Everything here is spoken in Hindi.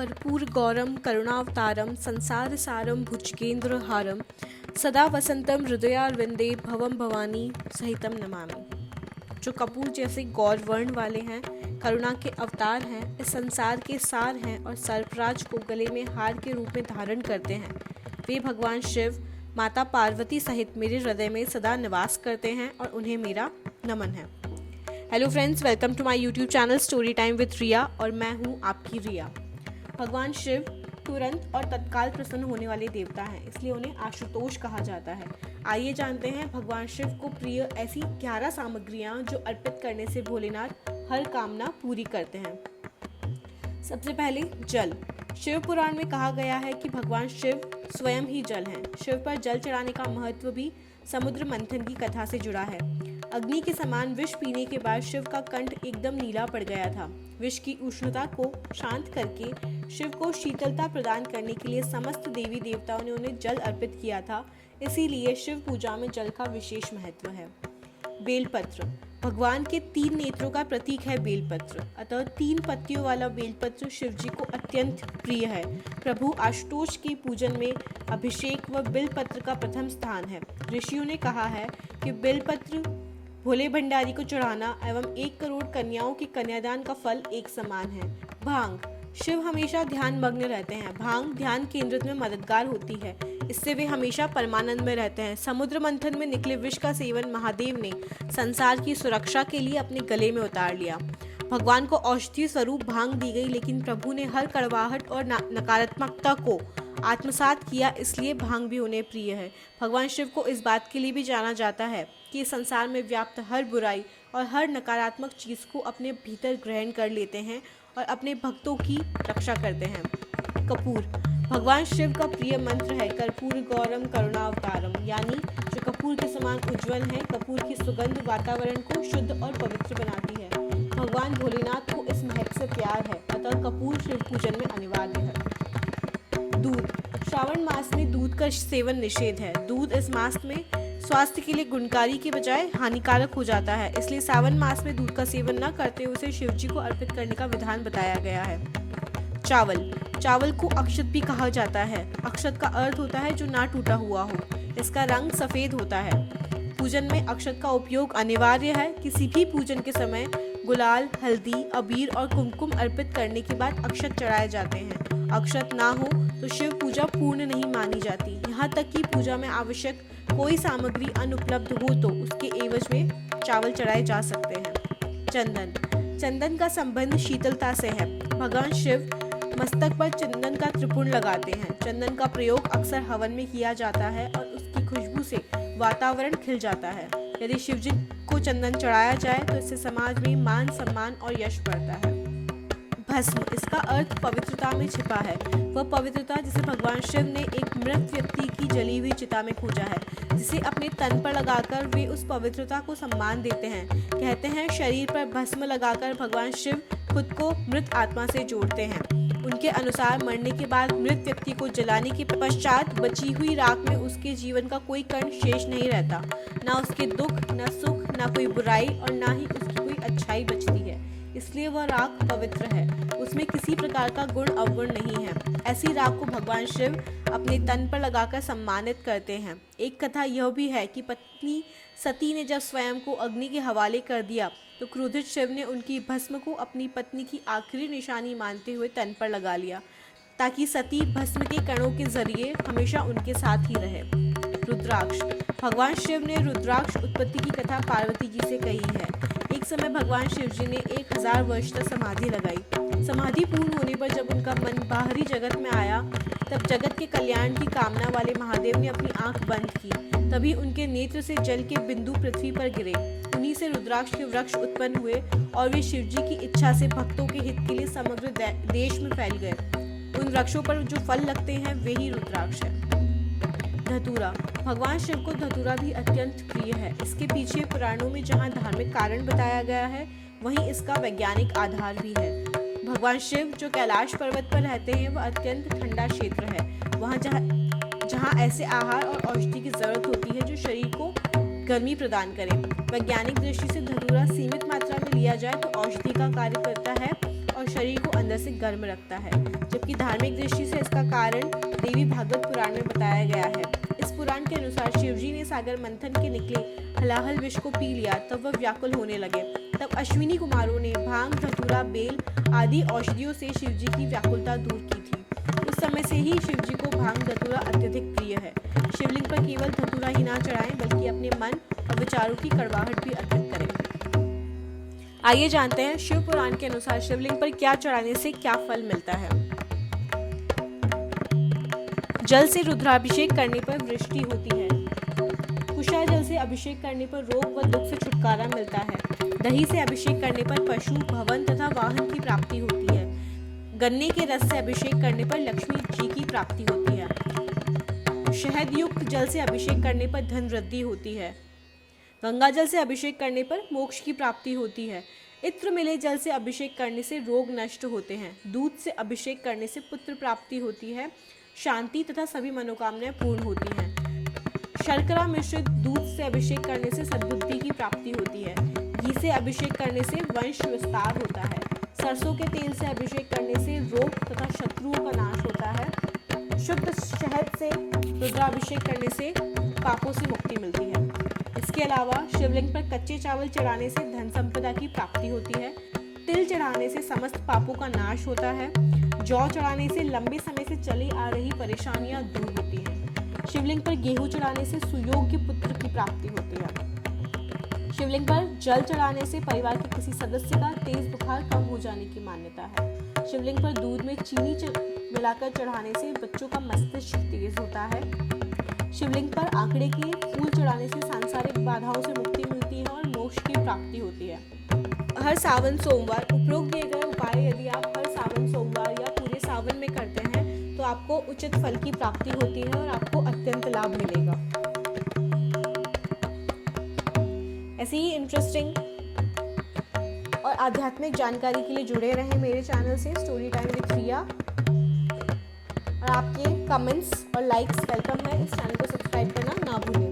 कर्पूर गौरम करुणावतारम संसार सारम भुजगेंद्रहारम सदा वसंतम हृदयारविंदे भवम भवानी सहितम नमामि। जो कपूर जैसे गौर वर्ण वाले हैं, करुणा के अवतार हैं, इस संसार के सार हैं और सर्पराज को गले में हार के रूप में धारण करते हैं, वे भगवान शिव माता पार्वती सहित मेरे हृदय में सदा निवास करते हैं और उन्हें मेरा नमन है। Hello friends, welcome to my YouTube channel story time with Riya और मैं हूँ आपकी रिया। भगवान शिव तुरंत और तत्काल प्रसन्न होने वाले देवता हैं, इसलिए उन्हें आशुतोष कहा जाता है। आइए जानते हैं भगवान शिव को प्रिय ऐसी 11 सामग्रियाँ जो अर्पित करने से भोलेनाथ हर कामना पूरी करते हैं। सबसे पहले जल। शिव पुराण में कहा गया है कि भगवान शिव स्वयं ही जल हैं। शिव पर जल चढ़ाने का महत्व भी समुद्र मंथन की कथा से जुड़ा है। अग्नि के समान विष पीने के बाद शिव का कंठ एकदम नीला पड़ गया था। विष की उष्णता को शांत करके शिव को शीतलता प्रदान करने के लिए समस्त देवी देवताओं ने उन्हें जल अर्पित किया था, इसीलिए शिव पूजा में जल का विशेष महत्व है। बेलपत्र। भगवान के 3 नेत्रों का प्रतीक है बेलपत्र, अतः 3 पत्तियों वाला बेलपत्र शिव जी को अत्यंत प्रिय है। प्रभु आशुतोष के पूजन में अभिषेक व बेलपत्र का प्रथम स्थान है। ऋषियों ने कहा है कि बेलपत्र भोले भंडारी को चढ़ाना एवं 1 करोड़ कन्याओं के कन्यादान का फल एक समान है। भांग। शिव हमेशा ध्यान मग्न रहते हैं। भांग ध्यान केंद्रित में मददगार होती है, इससे वे हमेशा परमानंद में रहते हैं। समुद्र मंथन में निकले विष का सेवन महादेव ने संसार की सुरक्षा के लिए अपने गले में उतार लिया। भगवान को औषधि स्वरूप भांग दी गई, लेकिन प्रभु ने हर कड़वाहट और नकारात्मकता को आत्मसात किया, इसलिए भांग भी उन्हें प्रिय है। भगवान शिव को इस बात के लिए भी जाना जाता है कि संसार में व्याप्त हर बुराई और हर नकारात्मक चीज़ को अपने भीतर ग्रहण कर लेते हैं और अपने भक्तों की रक्षा करते हैं। कपूर। भगवान शिव का प्रिय मंत्र है कर्पूर गौरम करुणावतारम, यानी जो कपूर के समान उज्जवल है। कपूर की सुगंध वातावरण को शुद्ध और पवित्र बनाती है। भगवान भोलेनाथ को इस महक से प्यार है, अतः कपूर शिव पूजन में अनिवार्य है। दूध। श्रावण मास में दूध का सेवन निषेध है। दूध इस मास में स्वास्थ्य के लिए गुणकारी के बजाय हानिकारक हो जाता है, इसलिए सावन मास में दूध का सेवन न करते हुए उसे शिव जी को अर्पित करने का विधान बताया गया है। चावल। चावल को अक्षत भी कहा जाता है। अक्षत का अर्थ होता है जो ना टूटा हुआ हो। इसका रंग सफेद होता है। पूजन में अक्षत का उपयोग अनिवार्य है। किसी भी पूजन के समय गुलाल, हल्दी, अबीर और कुमकुम अर्पित करने के बाद अक्षत चढ़ाए जाते हैं। अक्षत ना हो तो शिव पूजा पूर्ण नहीं मानी जाती। यहाँ तक कि पूजा में आवश्यक कोई सामग्री अनुपलब्ध हो तो उसके एवज में चावल चढ़ाए जा सकते हैं। चंदन। चंदन का संबंध शीतलता से है। भगवान शिव मस्तक पर चंदन का त्रिपुण लगाते हैं। चंदन का प्रयोग अक्सर हवन में किया जाता है और उसकी खुशबू से वातावरण खिल जाता है। यदि शिव जी को चंदन चढ़ाया जाए तो इससे समाज में मान, सम्मान और यश बढ़ता है। भस्म। इसका अर्थ पवित्रता में छिपा है। वह पवित्रता जिसे भगवान शिव ने एक मृत व्यक्ति की जली हुई चिता में खोजा है, जिसे अपने तन पर लगाकर वे उस पवित्रता को सम्मान देते हैं। कहते हैं शरीर पर भस्म लगाकर भगवान शिव खुद को मृत आत्मा से जोड़ते हैं। उनके अनुसार मरने के बाद मृत व्यक्ति को जलाने के पश्चात बची हुई राख में उसके जीवन का कोई कण शेष नहीं रहता। ना उसके दुख, न सुख, ना कोई बुराई और ना ही उसकी कोई अच्छाई बचती है, इसलिए वह राख पवित्र है। उसमें किसी प्रकार का गुण अवगुण नहीं है। ऐसी राख को भगवान शिव अपने तन पर लगाकर सम्मानित करते हैं। एक कथा यह भी है कि पत्नी सती ने जब स्वयं को अग्नि के हवाले कर दिया तो क्रोधित शिव ने उनकी भस्म को अपनी पत्नी की आखिरी निशानी मानते हुए तन पर लगा लिया, ताकि सती भस्म के कणों के जरिए हमेशा उनके साथ ही रहे। रुद्राक्ष। भगवान शिव ने रुद्राक्ष उत्पत्ति की कथा पार्वती जी से कही है। एक समय भगवान शिव जी ने 1000 वर्ष तक समाधि लगाई। समाधि पूर्ण होने पर जब उनका मन बाहरी जगत में आया, तब जगत के कल्याण की कामना वाले महादेव ने अपनी आंख बंद की। तभी उनके नेत्र से जल के बिंदु पृथ्वी पर गिरे। उन्हीं से रुद्राक्ष के वृक्ष उत्पन्न हुए और वे शिव जी की इच्छा से भक्तों के हित के लिए समग्र देश में फैल गए। उन वृक्षों पर जो फल लगते हैं वे ही रुद्राक्ष है। धतूरा। भगवान शिव को धतूरा भी अत्यंत प्रिय है। इसके पीछे पुराणों में जहाँ धार्मिक कारण बताया गया है, वहीं इसका वैज्ञानिक आधार भी है। भगवान शिव जो कैलाश पर्वत पर रहते हैं, वह अत्यंत ठंडा क्षेत्र है। वहाँ जहाँ ऐसे आहार और औषधि की जरूरत होती है जो शरीर को गर्मी प्रदान करें। वैज्ञानिक दृष्टि से धतूरा सीमित मात्रा में लिया जाए तो औषधि का कार्य करता है और और शरीर को अंदर से गर्म रखता है, जबकि धार्मिक दृष्टि से इसका कारण देवी भागवत पुराण में बताया गया है। इस पुराण के अनुसार शिवजी ने सागर मंथन के निकले हलाहल विष को पी लिया, तब वह व्याकुल होने लगे। तब अश्विनी कुमारों ने भांग, धतूरा, बेल आदि औषधियों से शिवजी की व्याकुलता दूर की थी। उस समय से ही शिवजी को भांग, धतूरा अत्यधिक प्रिय है। शिवलिंग पर केवल धतूरा ही ना चढ़ाएं, बल्कि अपने मन और विचारों की कड़वाहट भी अर्पित करें। आइए जानते हैं शिव पुराण के अनुसार शिवलिंग पर क्या चढ़ाने से क्या फल मिलता है। जल से रुद्राभिषेक करने पर वृष्टि होती है। कुशा जल से अभिषेक करने पर रोग व दुख से छुटकारा मिलता है। दही से अभिषेक करने पर पशु, भवन तथा वाहन की प्राप्ति होती है। गन्ने के रस से अभिषेक करने पर लक्ष्मी जी की प्राप्ति होती है। शहद युक्त जल से अभिषेक करने पर धन वृद्धि होती है। गंगा जल से अभिषेक करने पर मोक्ष की प्राप्ति होती है। इत्र मिले जल से अभिषेक करने से रोग नष्ट होते हैं। दूध से अभिषेक करने से पुत्र प्राप्ति होती है, शांति तथा सभी मनोकामनाएं पूर्ण होती हैं। शर्करा मिश्रित दूध से अभिषेक करने से सद्बुद्धि की प्राप्ति होती है। घी से अभिषेक करने से वंश विस्तार होता है। सरसों के तेल से अभिषेक करने से रोग तथा शत्रुओं का नाश होता है। शुद्ध शहद से रुद्राभिषेक करने से पापों से मुक्ति मिलती है। इसके अलावा शिवलिंग पर कच्चे चावल चढ़ाने से धन संपदा की प्राप्ति होती है। तिल चढ़ाने से समस्त पापों का नाश होता है। जौ चढ़ाने से लंबे समय से चली आ रही परेशानियां दूर होती हैं। शिवलिंग पर गेहूं चढ़ाने से सुयोग्य पुत्र की प्राप्ति होती है। शिवलिंग पर जल चढ़ाने से परिवार के किसी सदस्य का तेज बुखार कम हो जाने की मान्यता है। शिवलिंग पर दूध में चीनी मिलाकर चढ़ाने से बच्चों का मस्तिष्क तेज होता है। शिवलिंग पर आंकड़े के फूल चढ़ाने से सांसारिक बाधाओं से मुक्ति मिलती है और मोक्ष की प्राप्ति होती है। हर सावन सोमवार उपरोक्त दिए गए उपाय यदि आप हर सावन सोमवार या पूरे सावन में करते हैं तो आपको उचित फल की प्राप्ति होती है और आपको अत्यंत लाभ मिलेगा। ऐसी ही इंटरेस्टिंग और आध्यात्मिक जानकारी के लिए जुड़े रहें मेरे चैनल से स्टोरी टाइम विद रिया। और आपके कमेंट्स और लाइक्स वेलकम है। इस चैनल को सब्सक्राइब करना ना भूलें।